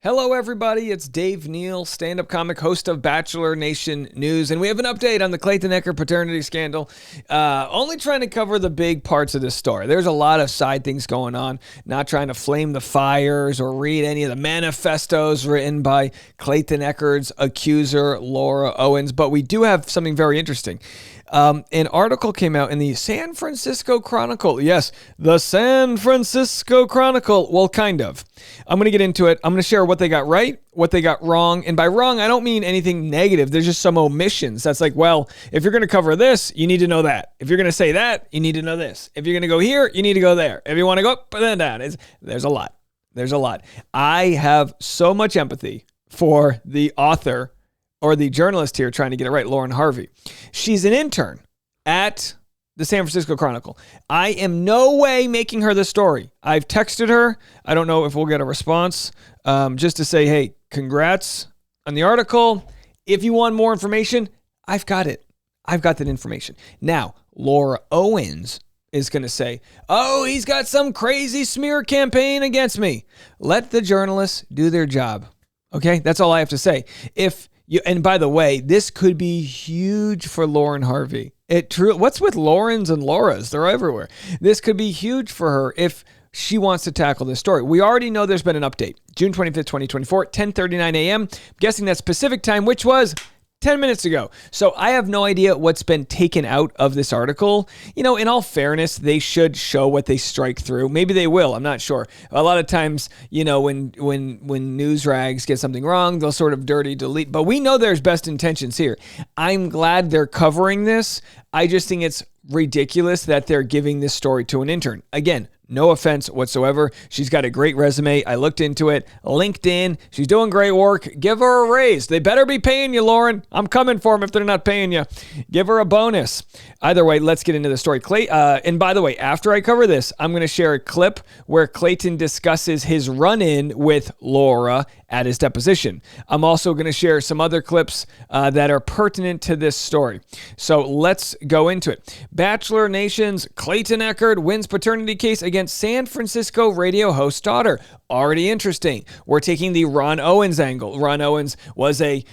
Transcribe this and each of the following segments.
Hello, everybody. It's Dave Neal, stand-up comic, host of Bachelor Nation News, and we have an update on the Clayton Echard paternity scandal. Only trying to cover the big parts of this story. There's a lot of side things going on, not trying to flame the fires or read any of the manifestos written by Clayton Echard's accuser, Laura Owens, but we do have something very interesting. An article came out in the San Francisco Chronicle. Yes, the San Francisco Chronicle. Well, kind of. I'm going to get into it. I'm going to share what they got right, what they got wrong. And by wrong, I don't mean anything negative. There's just some omissions. That's like, well, if you're going to cover this, you need to know that. If you're going to say that, you need to know this. If you're going to go here, you need to go there. If you want to go up and then down, there's a lot. There's a lot. I have so much empathy for the author or the journalist here trying to get it right, Lauren Harvey. She's an intern at the San Francisco Chronicle. I am no way making her the story. I've texted her. I don't know if we'll get a response, just to say, hey, congrats on the article. If you want more information, I've got it. I've got that information. Now, Laura Owens is going to say, oh, he's got some crazy smear campaign against me. Let the journalists do their job. Okay, that's all I have to say. And by the way, this could be huge for Lauren Harvey. What's with Laurens and Lauras? They're everywhere. This could be huge for her if she wants to tackle this story. We already know there's been an update. June 25th, 2024, 10:39 a.m. I'm guessing that's Pacific time, which was 10 minutes ago. So I have no idea what's been taken out of this article. You know, in all fairness, they should show what they strike through. Maybe they will. I'm not sure. A lot of times, you know, when news rags get something wrong, they'll sort of dirty delete. But we know there's best intentions here. I'm glad they're covering this. I just think it's ridiculous that they're giving this story to an intern. Again, no offense whatsoever. She's got a great resume. I looked into it. LinkedIn. She's doing great work. Give her a raise. They better be paying you, Lauren. I'm coming for them if they're not paying you. Give her a bonus. Either way, let's get into the story. And by the way, after I cover this, I'm going to share a clip where Clayton discusses his run-in with Laura at his deposition. I'm also going to share some other clips that are pertinent to this story. So let's go into it. Bachelor Nation's Clayton Echard wins paternity case against San Francisco radio host daughter. Already interesting. We're taking the Ron Owens angle. Ron Owens was a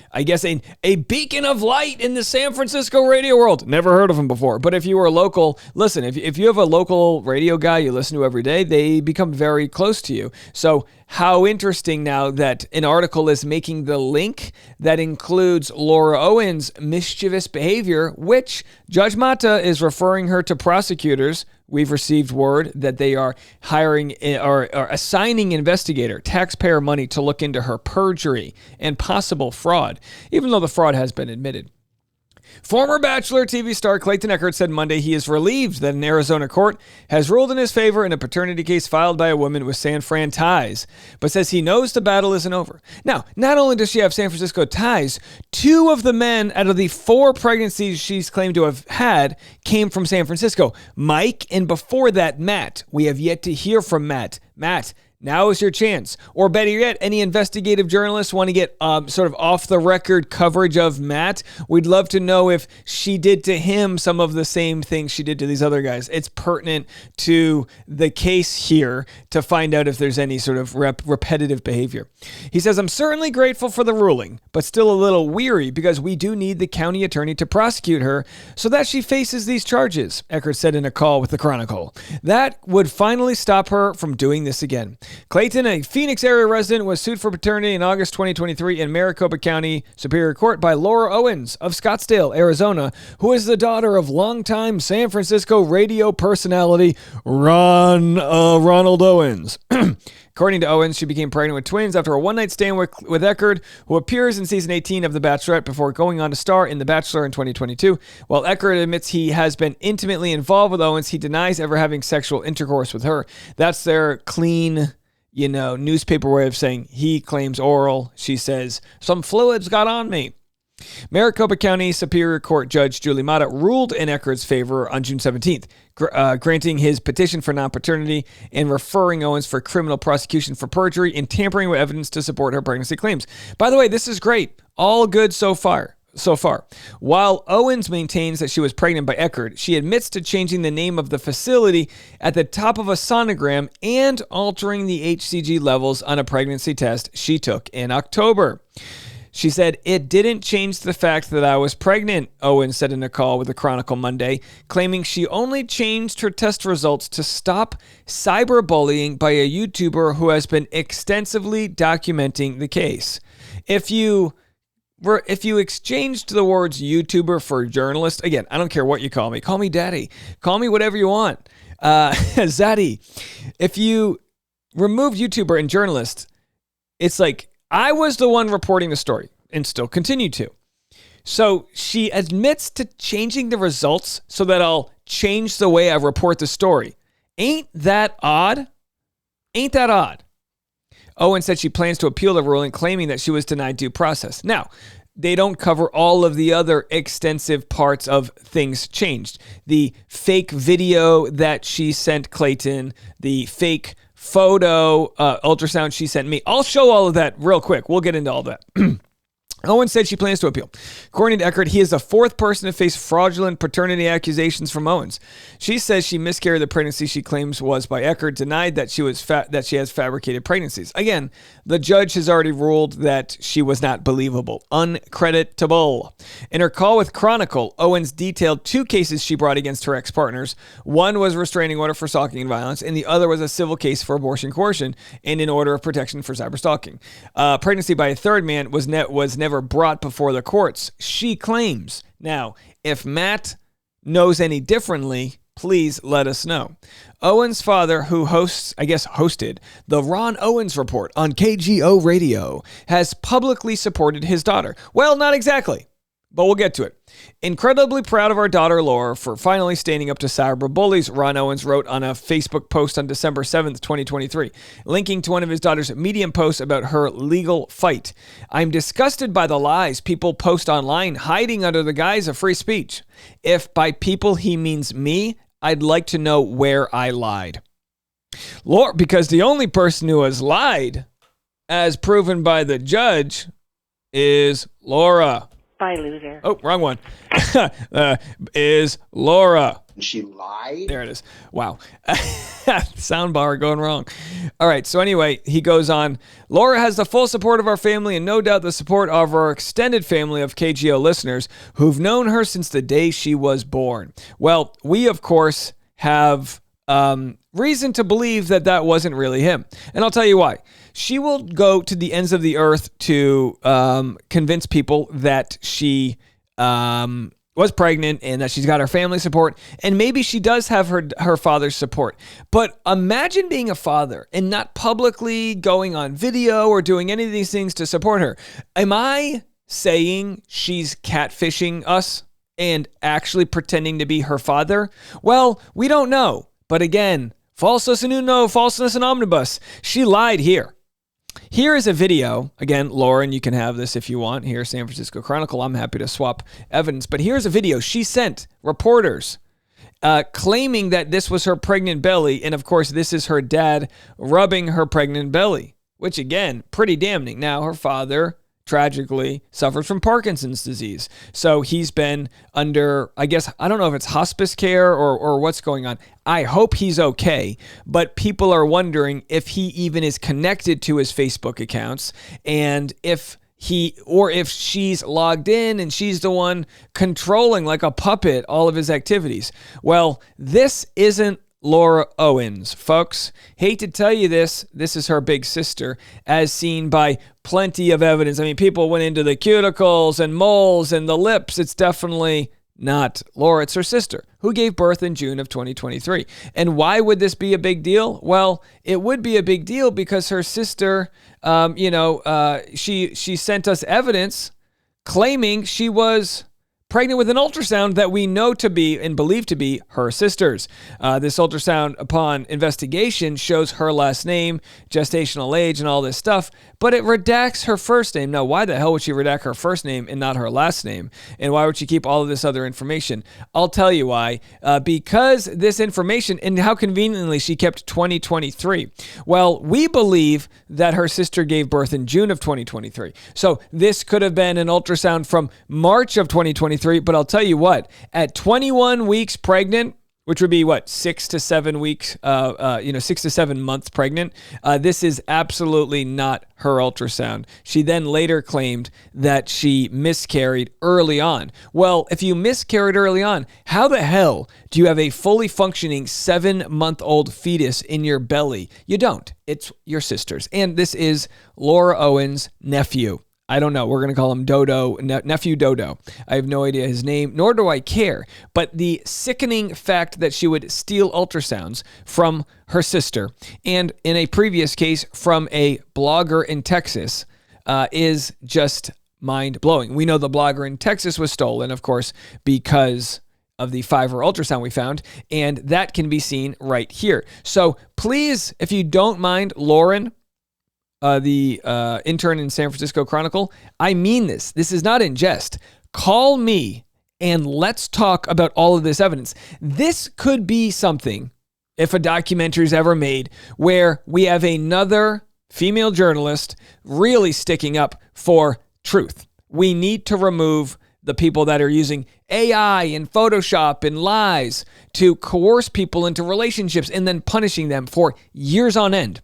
beacon of light in the San Francisco radio world. Never heard of him before. But if you were local, listen, if you have a local radio guy you listen to every day, they become very close to you. So how interesting now that an article is making the link that includes Laura Owens' mischievous behavior, which Judge Mata is referring her to prosecutors. We've received word that they are hiring or assigning investigator taxpayer money to look into her perjury and possible fraud, even though the fraud has been admitted. Former Bachelor TV star Clayton Echard said Monday he is relieved that an Arizona court has ruled in his favor in a paternity case filed by a woman with San Fran ties, but says he knows the battle isn't over. Now, not only does she have San Francisco ties, 2 of the men out of the 4 pregnancies she's claimed to have had came from San Francisco. Mike, and before that, Matt. We have yet to hear from Matt. Matt, now is your chance. Or better yet, any investigative journalists want to get sort of off-the-record coverage of Matt. We'd love to know if she did to him some of the same things she did to these other guys. It's pertinent to the case here to find out if there's any sort of repetitive behavior. He says, I'm certainly grateful for the ruling, but still a little weary because we do need the county attorney to prosecute her so that she faces these charges, Echard said in a call with the Chronicle. That would finally stop her from doing this again. Clayton, a Phoenix area resident, was sued for paternity in August 2023 in Maricopa County Superior Court by Laura Owens of Scottsdale, Arizona, who is the daughter of longtime San Francisco radio personality Ronald Owens. According to Owens, she became pregnant with twins after a one-night stand with Echard, who appears in season 18 of The Bachelorette before going on to star in The Bachelor in 2022. While Echard admits he has been intimately involved with Owens, he denies ever having sexual intercourse with her. That's their clean, newspaper way of saying he claims oral. She says, some fluids got on me. Maricopa County Superior Court Judge Julie Mata ruled in Echard's favor on June 17th, granting his petition for non-paternity and referring Owens for criminal prosecution for perjury and tampering with evidence to support her pregnancy claims. By the way, this is great. All good so far. so far. While Owens maintains that she was pregnant by Eckert, she admits to changing the name of the facility at the top of a sonogram and altering the HCG levels on a pregnancy test she took in October. She said, "It didn't change the fact that I was pregnant," Owens said in a call with the Chronicle Monday, claiming she only changed her test results to stop cyberbullying by a YouTuber who has been extensively documenting the case. If you exchanged the words YouTuber for journalist, again, I don't care what you call me daddy, call me whatever you want, Zaddy. If you remove YouTuber and journalist, it's like, I was the one reporting the story and still continue to. So she admits to changing the results so that I'll change the way I report the story. Ain't that odd? Ain't that odd? Owen said she plans to appeal the ruling, claiming that she was denied due process. Now, they don't cover all of the other extensive parts of things changed. The fake video that she sent Clayton, the fake photo, ultrasound she sent me. I'll show all of that real quick. We'll get into all that. Owen said she plans to appeal. According to Eckert, he is the fourth person to face fraudulent paternity accusations from Owens. She says she miscarried the pregnancy she claims was by Eckert, denied that she has fabricated pregnancies. Again, the judge has already ruled that she was not believable. Uncreditable. In her call with Chronicle, Owens detailed two cases she brought against her ex-partners. One was restraining order for stalking and violence, and the other was a civil case for abortion coercion and an order of protection for cyberstalking. Pregnancy by a third man was never brought before the courts, she claims. Now, if Matt knows any differently, please let us know. Owens' father, who hosted the Ron Owens Report on KGO Radio, has publicly supported his daughter. Well, not exactly, but we'll get to it. Incredibly proud of our daughter Laura for finally standing up to cyberbullies, Ron Owens wrote on a Facebook post on December 7th, 2023, linking to one of his daughter's Medium posts about her legal fight. "I'm disgusted by the lies people post online, hiding under the guise of free speech. If by people he means me, I'd like to know where I lied." Laura, because the only person who has lied, as proven by the judge, is Laura. Bye, loser. Oh, wrong one. Is Laura. She lied? There it is. Wow. Soundbar going wrong. All right. So anyway, he goes on. "Laura has the full support of our family and no doubt the support of our extended family of KGO listeners who've known her since the day she was born." Well, we, of course, have reason to believe that that wasn't really him. And I'll tell you why. She will go to the ends of the earth to convince people that she was pregnant and that she's got her family support. And maybe she does have her father's support. But imagine being a father and not publicly going on video or doing any of these things to support her. Am I saying she's catfishing us and actually pretending to be her father? Well, we don't know. But again, falsus in uno, falseness in omnibus. She lied here. Here is a video. Again, Lauren, you can have this if you want. Here, San Francisco Chronicle. I'm happy to swap evidence. But here's a video she sent reporters claiming that this was her pregnant belly. And of course, this is her dad rubbing her pregnant belly, which again, pretty damning. Now, her father tragically suffers from Parkinson's disease. So he's been under, I guess, I don't know if it's hospice care or what's going on. I hope he's okay, but people are wondering if he even is connected to his Facebook accounts and if she's logged in and she's the one controlling like a puppet all of his activities. Well, this isn't Laura Owens, folks. Hate to tell you this is her big sister, as seen by plenty of evidence. I mean, people went into the cuticles and moles and the lips. It's definitely not Laura. It's her sister, who gave birth in June of 2023. And why would this be a big deal? Well, it would be a big deal because her sister, she sent us evidence claiming she was pregnant with an ultrasound that we know to be and believe to be her sister's. This ultrasound, upon investigation, shows her last name, gestational age, and all this stuff, but it redacts her first name. Now, why the hell would she redact her first name and not her last name? And why would she keep all of this other information? I'll tell you why. Because this information, and how conveniently she kept 2023. Well, we believe that her sister gave birth in June of 2023. So this could have been an ultrasound from March of 2023, but I'll tell you what, at 21 weeks pregnant, which would be 6 to 7 weeks, 6 to 7 months pregnant. This is absolutely not her ultrasound. She then later claimed that she miscarried early on. Well, if you miscarried early on, how the hell do you have a fully functioning 7-month-old fetus in your belly? You don't. It's your sister's. And this is Laura Owen's nephew. I don't know. We're going to call him Dodo, nephew Dodo. I have no idea his name, nor do I care. But the sickening fact that she would steal ultrasounds from her sister, and in a previous case from a blogger in Texas, is just mind-blowing. We know the blogger in Texas was stolen, of course, because of the Fiverr ultrasound we found, and that can be seen right here. So please, if you don't mind, Lauren, the intern in San Francisco Chronicle, I mean this. This is not in jest. Call me and let's talk about all of this evidence. This could be something, if a documentary is ever made, where we have another female journalist really sticking up for truth. We need to remove the people that are using AI and Photoshop and lies to coerce people into relationships and then punishing them for years on end.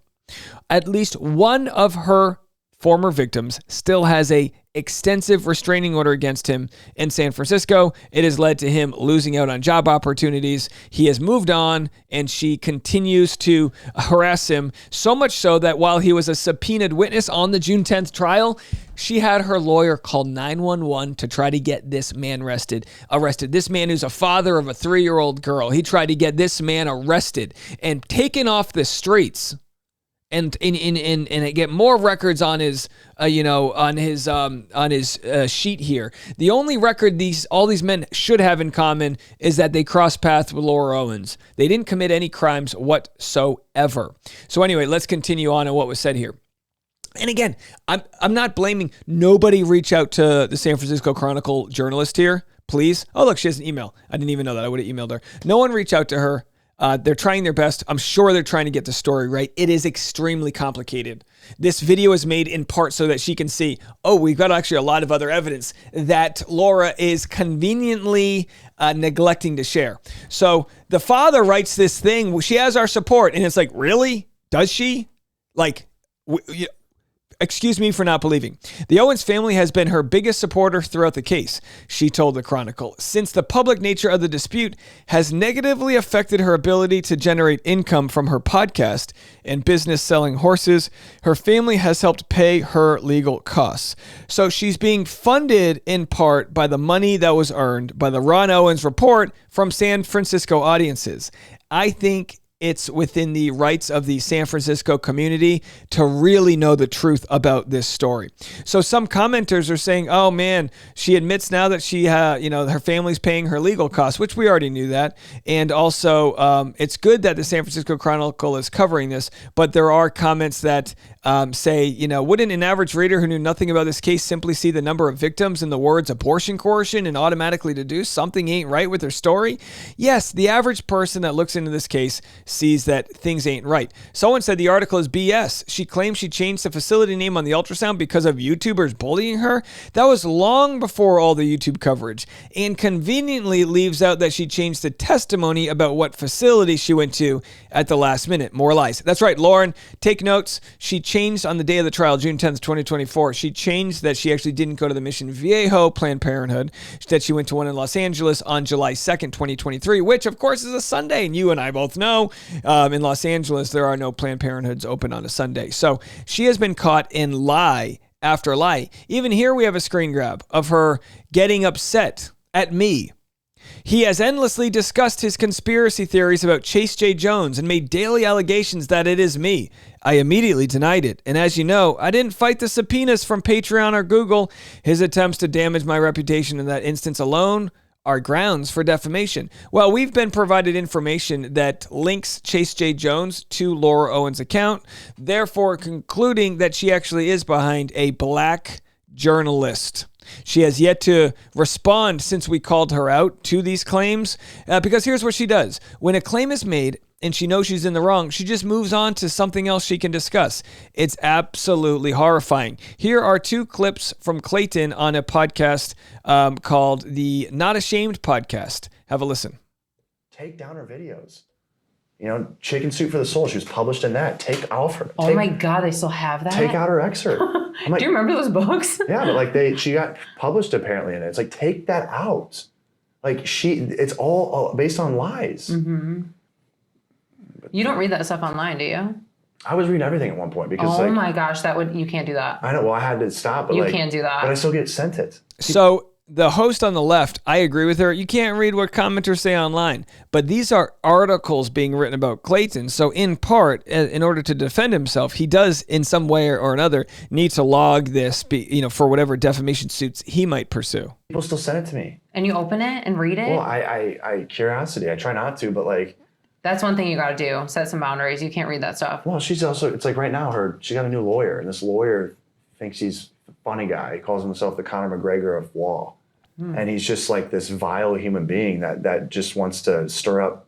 At least one of her former victims still has a extensive restraining order against him in San Francisco. It has led to him losing out on job opportunities. He has moved on, and she continues to harass him, so much so that while he was a subpoenaed witness on the June 10th trial, she had her lawyer call 911 to try to get this man arrested. This man who's a father of a 3-year-old girl. He tried to get this man arrested and taken off the streets. And get more records on his sheet here. The only record all these men should have in common is that they crossed paths with Laura Owens. They didn't commit any crimes whatsoever. So anyway, let's continue on what was said here. And again, I'm not blaming. Nobody reach out to the San Francisco Chronicle journalist here, please. Oh, look, she has an email. I didn't even know that. I would have emailed her. No one reach out to her. They're trying their best. I'm sure they're trying to get the story right. It is extremely complicated. This video is made in part so that she can see, we've got actually a lot of other evidence that Laura is conveniently neglecting to share. So the father writes this thing. She has our support. And it's like, really? Does she? Excuse me for not believing. The Owens family has been her biggest supporter throughout the case, she told the Chronicle, since the public nature of the dispute has negatively affected her ability to generate income from her podcast and business selling horses. Her family has helped pay her legal costs. So she's being funded in part by the money that was earned by the Ron Owens report from San Francisco audiences. I think it's within the rights of the San Francisco community to really know the truth about this story. So some commenters are saying, oh man, she admits now that she, her family's paying her legal costs, which we already knew that. And also, it's good that the San Francisco Chronicle is covering this, but there are comments that say, wouldn't an average reader who knew nothing about this case simply see the number of victims and the words abortion coercion and automatically deduce something ain't right with her story? Yes, the average person that looks into this case sees that things ain't right. Someone said the article is BS. She claims she changed the facility name on the ultrasound because of YouTubers bullying her. That was long before all the YouTube coverage, and conveniently leaves out that she changed the testimony about what facility she went to at the last minute. More lies. That's right, Lauren, take notes. She changed on the day of the trial, June 10th, 2024. She changed that she actually didn't go to the Mission Viejo Planned Parenthood, that she went to one in Los Angeles on July 2nd, 2023, which of course is a Sunday, and you and I both know in Los Angeles, there are no Planned Parenthoods open on a Sunday. So she has been caught in lie after lie. Even here we have a screen grab of her getting upset at me He has endlessly discussed his conspiracy theories about Chase J. Jones and made daily allegations that it is me. I immediately denied it. And as you know, I didn't fight the subpoenas from Patreon or Google. His attempts to damage my reputation in that instance alone are grounds for defamation. Well, we've been provided information that links Chase J. Jones to Laura Owen's account, therefore concluding that she actually is behind a black journalist. She has yet to respond since we called her out to these claims, because here's what she does. When a claim is made and she knows she's in the wrong, she just moves on to something else she can discuss. It's absolutely horrifying. Here are 2 clips from Clayton on a podcast called the Not Ashamed podcast. Have a listen. Take down her videos. You know, Chicken Soup for the Soul. She was published in that. Take off her. Oh my God, they still have that? Take out her excerpt. Like, do you remember those books? Yeah, but like she got published apparently in it. It's like, take that out. Like it's all based on lies. Mm-hmm. You don't read that stuff online, do you? I was reading everything at one point because my gosh, you can't do that. I know. Well, I had to stop. But you can't do that. But I still get sent it. So the host on the left, I agree with her. You can't read what commenters say online, but these are articles being written about Clayton. So in part, in order to defend himself, he does in some way or another need to log this, for whatever defamation suits he might pursue. People still send it to me. And you open it and read it? Well, I curiosity. I try not to, but like. That's one thing you got to do. Set some boundaries. You can't read that stuff. Well, she's also, it's like right now she got a new lawyer, and this lawyer thinks he's a funny guy. He calls himself the Conor McGregor of law. And he's just like this vile human being that just wants to stir up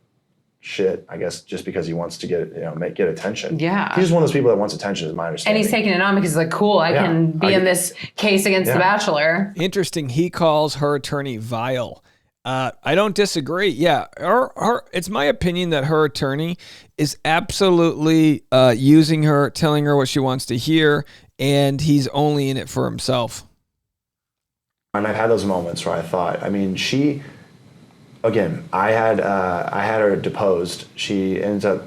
shit, I guess, just because he wants to get attention. Yeah. He's just one of those people that wants attention, is my understanding. And he's taking it on because he's like, cool, I can be in this case against The Bachelor. Interesting. He calls her attorney vile. I don't disagree. Yeah, it's my opinion that her attorney is absolutely using her, telling her what she wants to hear, and he's only in it for himself. And I've had those moments where I thought, I mean, I had her deposed. She ends up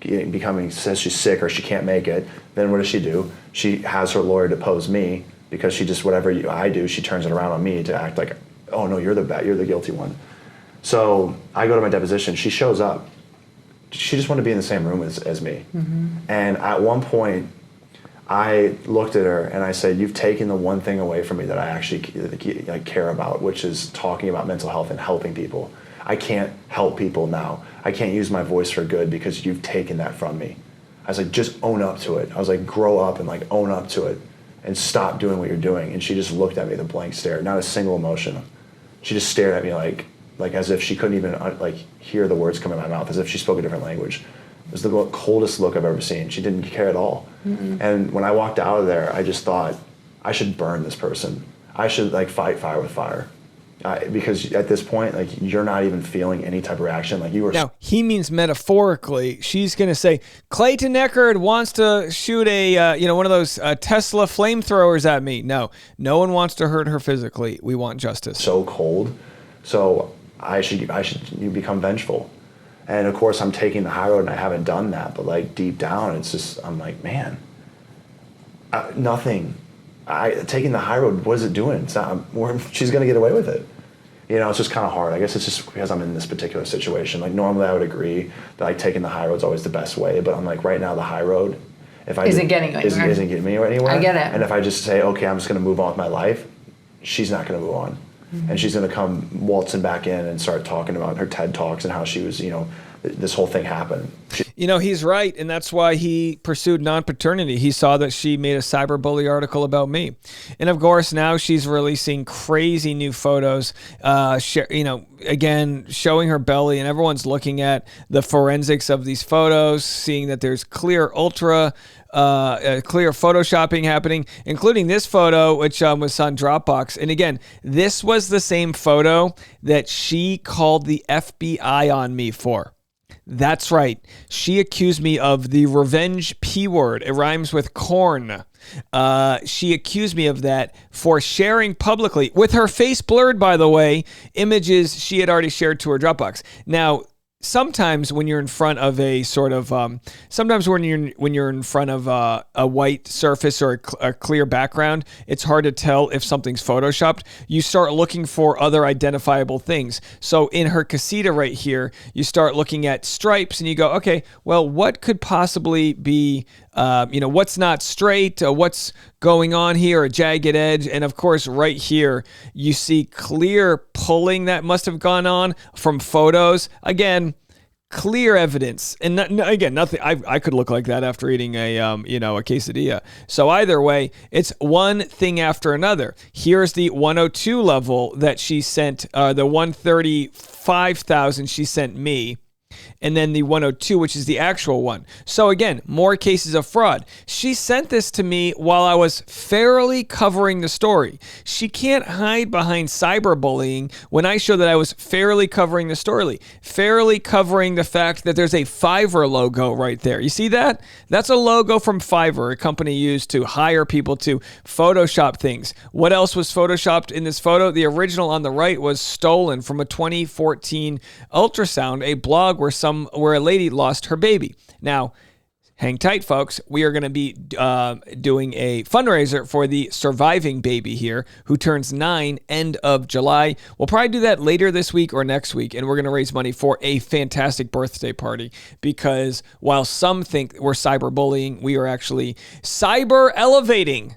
says she's sick or she can't make it. Then what does she do? She has her lawyer depose me because she just, whatever I do, she turns it around on me to act like, oh no, you're the guilty one. So I go to my deposition. She shows up. She just wanted to be in the same room as me. Mm-hmm. And at one point, I looked at her and I said, you've taken the one thing away from me that I actually care about, which is talking about mental health and helping people. I can't help people now. I can't use my voice for good because you've taken that from me. I was like, just own up to it. I was like, grow up and like own up to it and stop doing what you're doing. And she just looked at me with a blank stare, not a single emotion. She just stared at me like as if she couldn't even hear the words come in my mouth, as if she spoke a different language. It was the coldest look I've ever seen. She didn't care at all. Mm-hmm. And when I walked out of there, I just thought, I should burn this person. I should fight fire with fire. Because at this point, you're not even feeling any type of reaction. You were. Now, he means metaphorically. She's going to say, Clayton Echard wants to shoot one of those Tesla flamethrowers at me. No one wants to hurt her physically. We want justice. So cold. So I should become vengeful. And of course, I'm taking the high road, and I haven't done that. But deep down, it's just, I'm like, man, nothing. Taking the high road, what is it doing? It's not. She's gonna get away with it. It's just kind of hard. I guess it's just because I'm in this particular situation. Normally, I would agree that taking the high road is always the best way. But I'm right now, the high road, isn't getting me anywhere. I get it. And if I just say, okay, I'm just gonna move on with my life, she's not gonna move on. Mm-hmm. And she's going to come waltzing back in and start talking about her TED Talks and how she was, this whole thing happened. He's right, and that's why he pursued non-paternity. He saw that she made a cyberbully article about me. And of course, now she's releasing crazy new photos, again, showing her belly, and everyone's looking at the forensics of these photos, seeing that there's clear photoshopping happening, including this photo, which was on Dropbox. And again, this was the same photo that she called the FBI on me for. That's right. She accused me of the revenge P word. It rhymes with corn. She accused me of that for sharing publicly, with her face blurred, by the way, images she had already shared to her Dropbox. Now, sometimes when you're in front of a sort of sometimes when you're in front of a white surface or a clear background, it's hard to tell if something's photoshopped. You start looking for other identifiable things. So in her casita right here, you start looking at stripes and you go, okay, well, what could possibly be what's not straight, what's going on here, a jagged edge. And of course, right here, you see clear pulling that must have gone on from photos. Again, clear evidence. And again, nothing, I could look like that after eating a quesadilla. So either way, it's one thing after another. Here's the 102 level that she sent, the 135,000 she sent me. And then the 102, which is the actual one. So again, more cases of fraud. She sent this to me while I was fairly covering the story. She can't hide behind cyberbullying when I show that I was fairly covering the story. Fairly covering the fact that there's a Fiverr logo right there. You see that? That's a logo from Fiverr, a company used to hire people to Photoshop things. What else was Photoshopped in this photo? The original on the right was stolen from a 2014 ultrasound, a blog where a lady lost her baby. Now, hang tight, folks. We are going to be doing a fundraiser for the surviving baby here, who turns 9 end of July. We'll probably do that later this week or next week, and we're going to raise money for a fantastic birthday party, because while some think we're cyberbullying, we are actually cyber elevating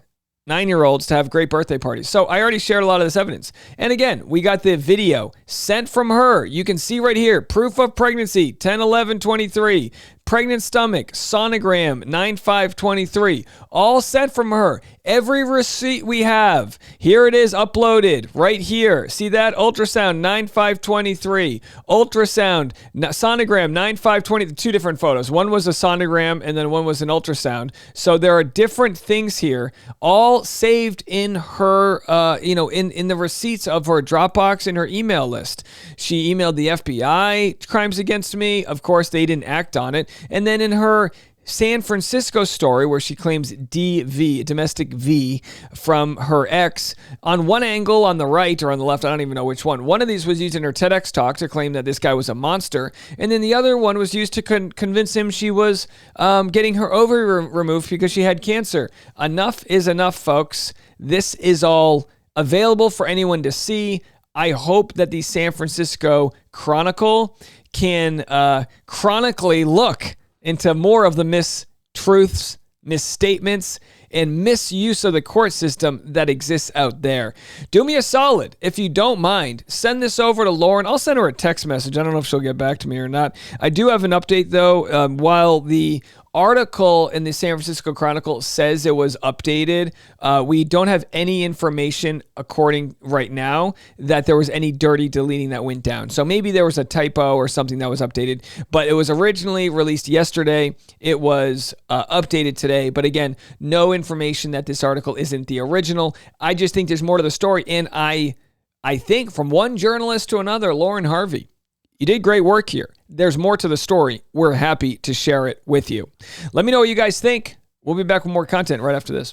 9-year-olds to have great birthday parties. So I already shared a lot of this evidence. And again, we got the video sent from her. You can see right here, proof of pregnancy, 10/11/23. Pregnant stomach, sonogram, 9/5/23. All sent from her. Every receipt we have. Here it is uploaded right here. See that? Ultrasound, 9/5/23. Ultrasound, sonogram, 9/5/20. Two different photos. One was a sonogram and then one was an ultrasound. So there are different things here, all saved in her, in the receipts of her Dropbox and her email list. She emailed the FBI crimes against me. Of course, they didn't act on it. And then in her San Francisco story, where she claims DV, domestic V, from her ex, on one angle on the right or on the left, I don't even know which one. One of these was used in her TEDx talk to claim that this guy was a monster. And then the other one was used to convince him she was getting her ovary removed because she had cancer. Enough is enough, folks. This is all available for anyone to see. I hope that the San Francisco Chronicle can chronically look into more of the mistruths, misstatements, and misuse of the court system that exists out there. Do me a solid. If you don't mind, send this over to Lauren. I'll send her a text message. I don't know if she'll get back to me or not. I do have an update, though. While the article in the San Francisco Chronicle says it was updated, we don't have any information according right now that there was any dirty deleting that went down. So maybe there was a typo or something that was updated, but it was originally released yesterday. It was updated today, but again, no information that this article isn't the original. I just think there's more to the story, and I think from one journalist to another, Lauren Harvey, you did great work here. There's more to the story. We're happy to share it with you. Let me know what you guys think. We'll be back with more content right after this.